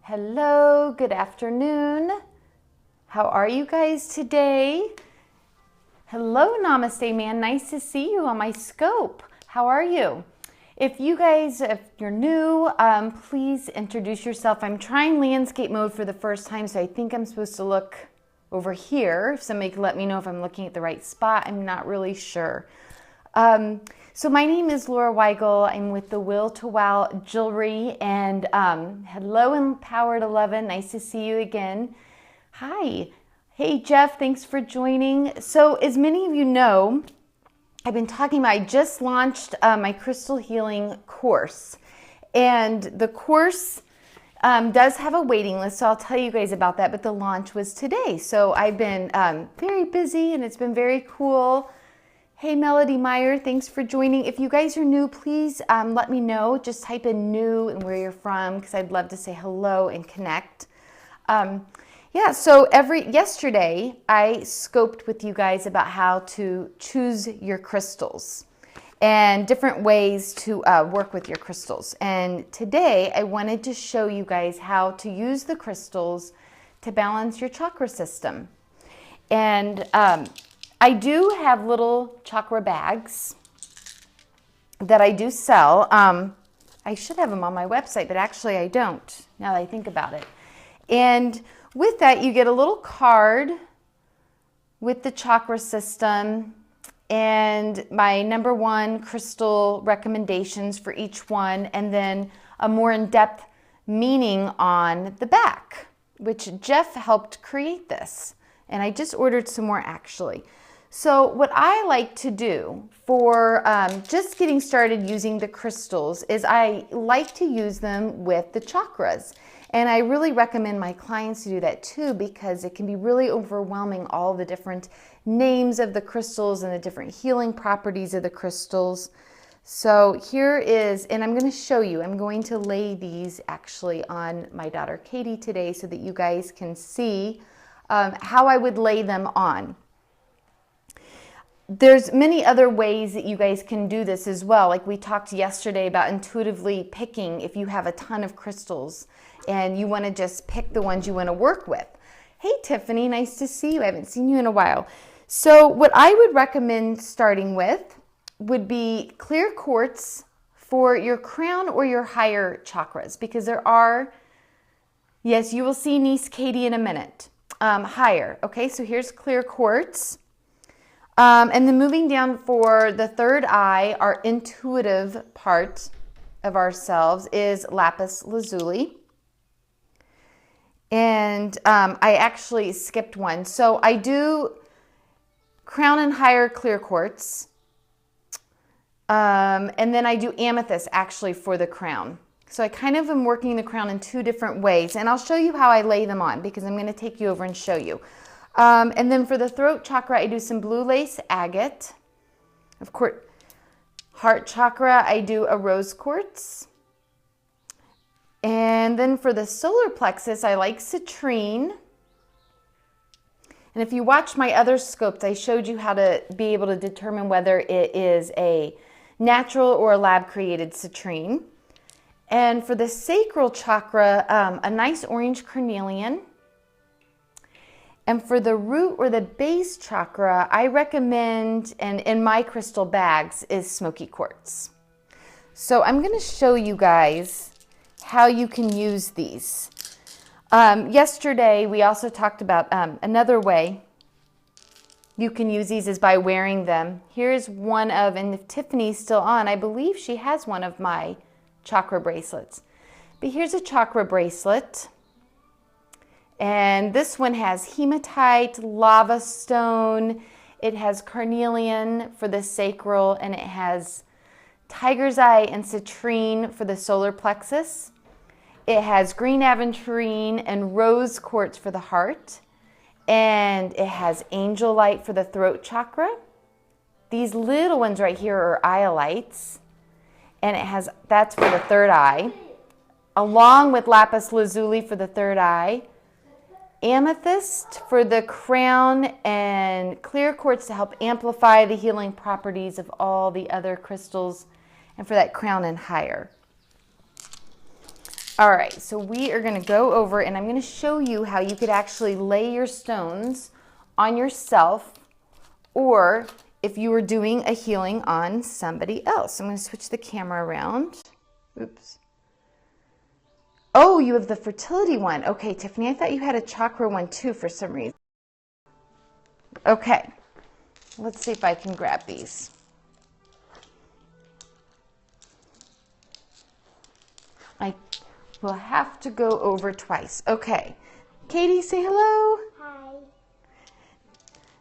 Hello, good afternoon. How are you guys today? Hello, Namaste man. Nice to see you on my scope. How are you? If you're new, please introduce yourself. I'm trying landscape mode for the first time, so I think I'm supposed to look over here. If somebody could let me know if I'm looking at the right spot, I'm not really sure. So my name is Laura Weigel. I'm with the Will to Wow Jewelry, and hello, Empowered 11. Nice to see you again. Hi. Hey, Jeff. Thanks for joining. So as many of you know, I've been talking about, I just launched my crystal healing course, and the course does have a waiting list, so I'll tell you guys about that, but the launch was today. So I've been very busy, and it's been very cool. Hey, Melody Meyer, thanks for joining. If you guys are new, please let me know. Just type in new and where you're from, because I'd love to say hello and connect. So yesterday I scoped with you guys about how to choose your crystals and different ways to work with your crystals. And today I wanted to show you guys how to use the crystals to balance your chakra system. And I do have little chakra bags that I do sell. I should have them on my website, but actually I don't, now that I think about it. And with that, you get a little card with the chakra system and my number one crystal recommendations for each one, and then a more in-depth meaning on the back, which Jeff helped create this. And I just ordered some more actually. So what I like to do for just getting started using the crystals is I like to use them with the chakras. And I really recommend my clients to do that too, because it can be really overwhelming, all the different names of the crystals and the different healing properties of the crystals. So here is, and I'm going to show you, I'm going to lay these actually on my daughter Katie today so that you guys can see how I would lay them on. There's many other ways that you guys can do this as well. Like we talked yesterday about intuitively picking if you have a ton of crystals and you want to just pick the ones you want to work with. Hey, Tiffany, nice to see you. I haven't seen you in a while. So what I would recommend starting with would be clear quartz for your crown or your higher chakras, because there are, yes, you will see niece Katie in a minute, higher. Okay, so here's clear quartz. And then moving down for the third eye, our intuitive part of ourselves is lapis lazuli. And I actually skipped one. So I do crown and higher clear quartz. And then I do amethyst actually for the crown. So I kind of am working the crown in two different ways. And I'll show you how I lay them on, because I'm going to take you over and show you. And then for the throat chakra, I do some blue lace agate. Of course, heart chakra, I do a rose quartz. And then for the solar plexus, I like citrine. And if you watch my other scopes, I showed you how to be able to determine whether it is a natural or a lab-created citrine. And for the sacral chakra, a nice orange carnelian. And for the root or the base chakra, I recommend, and in my crystal bags, is smoky quartz. So I'm going to show you guys how you can use these. Yesterday, we also talked about another way you can use these is by wearing them. Here's one of, and if Tiffany's still on, I believe she has one of my chakra bracelets. But here's a chakra bracelet. And this one has hematite, lava stone, it has carnelian for the sacral, and it has tiger's eye and citrine for the solar plexus. It has green aventurine and rose quartz for the heart. And it has angel light for the throat chakra. These little ones right here are iolites. And that's for the third eye. Along with lapis lazuli for the third eye. Amethyst for the crown, and clear quartz to help amplify the healing properties of all the other crystals, and for that crown and higher. All right, so we are going to go over and I'm going to show you how you could actually lay your stones on yourself, or if you were doing a healing on somebody else. I'm going to switch the camera around. Oops. Oh, you have the fertility one. Okay, Tiffany, I thought you had a chakra one too for some reason. Okay, let's see if I can grab these. I will have to go over twice. Okay, Katie, say hello. Hi.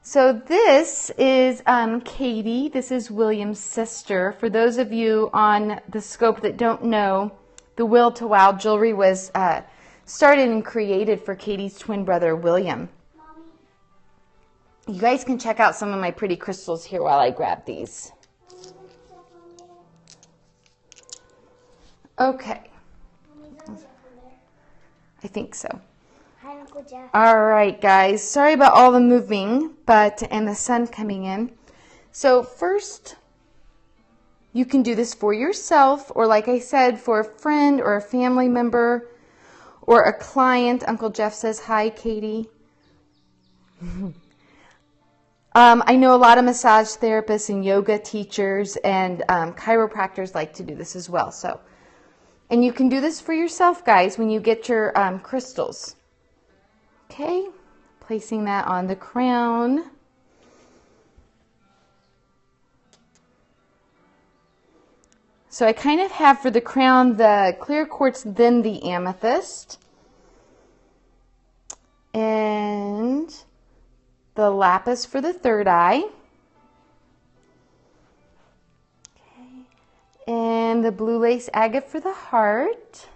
So this is Katie. This is William's sister. For those of you on the scope that don't know, the Will to Wow jewelry was started and created for Katie's twin brother, William. Mommy. You guys can check out some of my pretty crystals here while I grab these. Okay. I think so. Hi, Uncle Jeff. All right, guys. Sorry about all the moving, and the sun coming in. So first, you can do this for yourself, or like I said, for a friend or a family member or a client. Uncle Jeff says, hi, Katie. I know a lot of massage therapists and yoga teachers and chiropractors like to do this as well. And you can do this for yourself, guys, when you get your crystals. Okay, placing that on the crown. So I kind of have for the crown the clear quartz, then the amethyst, and the lapis for the third eye, okay, and the blue lace agate for the heart,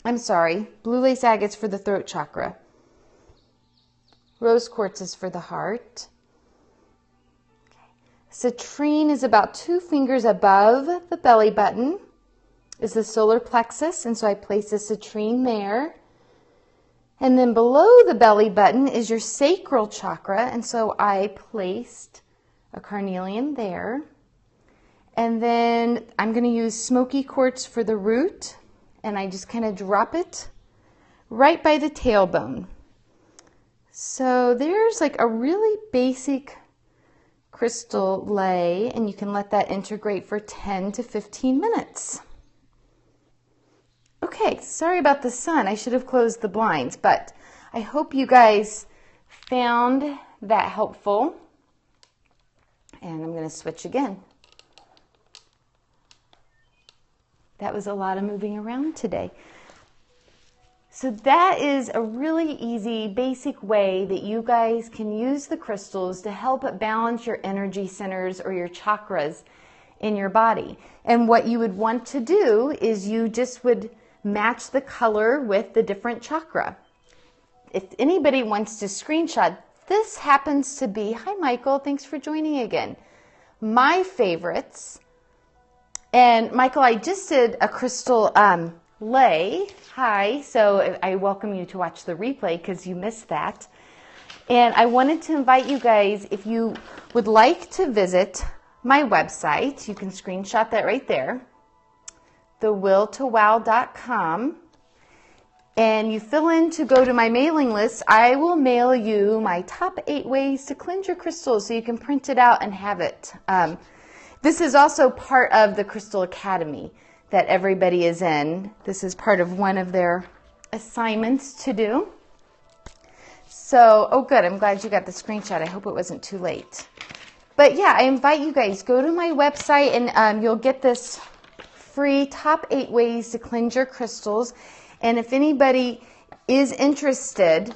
and blue lace agates for the throat chakra, rose quartz is for the heart. Citrine is about 2 fingers above the belly button, is the solar plexus, and so I place the citrine there. And then below the belly button is your sacral chakra, and so I placed a carnelian there. And then I'm going to use smoky quartz for the root, and I just kind of drop it right by the tailbone. So there's like a really basic crystal lay, and you can let that integrate for 10 to 15 minutes. Okay, sorry about the sun. I should have closed the blinds, but I hope you guys found that helpful. And I'm going to switch again. That was a lot of moving around today. So that is a really easy, basic way that you guys can use the crystals to help balance your energy centers or your chakras in your body. And what you would want to do is you just would match the color with the different chakra. If anybody wants to screenshot, this happens to be, hi Michael, thanks for joining again, my favorites. And Michael, I just did a crystal lay. Hi, so I welcome you to watch the replay because you missed that. And I wanted to invite you guys, if you would like to visit my website, you can screenshot that right there, thewilltowow.com, and you fill in to go to my mailing list. I will mail you my top 8 ways to cleanse your crystals so you can print it out and have it. This is also part of the Crystal Academy that everybody is in. This is part of one of their assignments to do. So, oh good, I'm glad you got the screenshot. I hope it wasn't too late. But yeah, I invite you guys, go to my website and you'll get this free top 8 ways to cleanse your crystals. And if anybody is interested,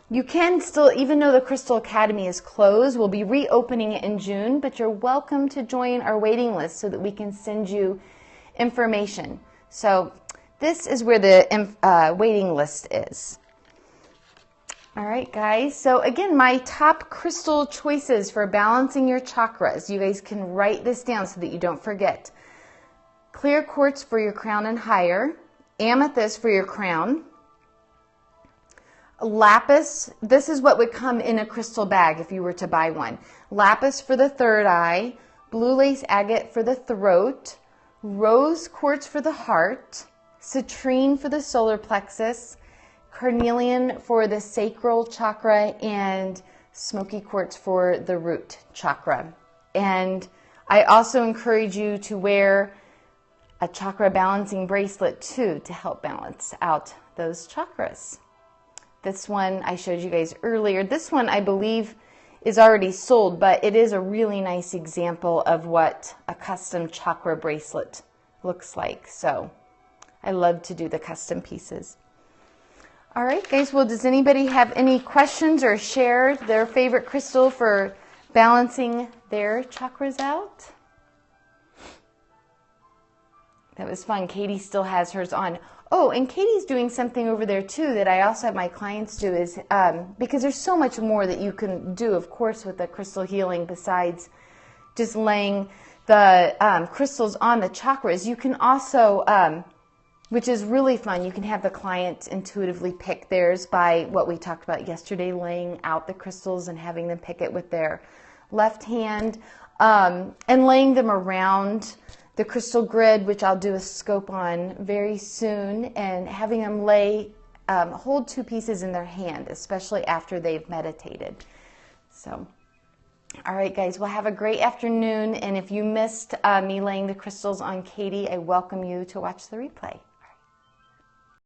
you can still, even though the Crystal Academy is closed, we'll be reopening it in June, but you're welcome to join our waiting list so that we can send you information. So this is where the waiting list is. All right, guys. So again, my top crystal choices for balancing your chakras. You guys can write this down so that you don't forget. Clear quartz for your crown and higher. Amethyst for your crown. Lapis, this is what would come in a crystal bag if you were to buy one. Lapis for the third eye. blue lace agate for the throat, rose quartz for the heart, citrine for the solar plexus, carnelian for the sacral chakra, and smoky quartz for the root chakra. And I also encourage you to wear a chakra balancing bracelet too to help balance out those chakras. This one I showed you guys earlier. This one I believe is already sold, but it is a really nice example of what a custom chakra bracelet looks like. So I love to do the custom pieces. All right, guys. Well, does anybody have any questions or share their favorite crystal for balancing their chakras out? That was fun. Katie still has hers on. Oh, and Katie's doing something over there too that I also have my clients do is, because there's so much more that you can do, of course, with the crystal healing besides just laying the crystals on the chakras. You can also, which is really fun, you can have the client intuitively pick theirs by what we talked about yesterday, laying out the crystals and having them pick it with their left hand, and laying them around the crystal grid, which I'll do a scope on very soon, and having them hold two pieces in their hand, especially after they've meditated. So, all right, guys, well, have a great afternoon. And if you missed me laying the crystals on Katie, I welcome you to watch the replay.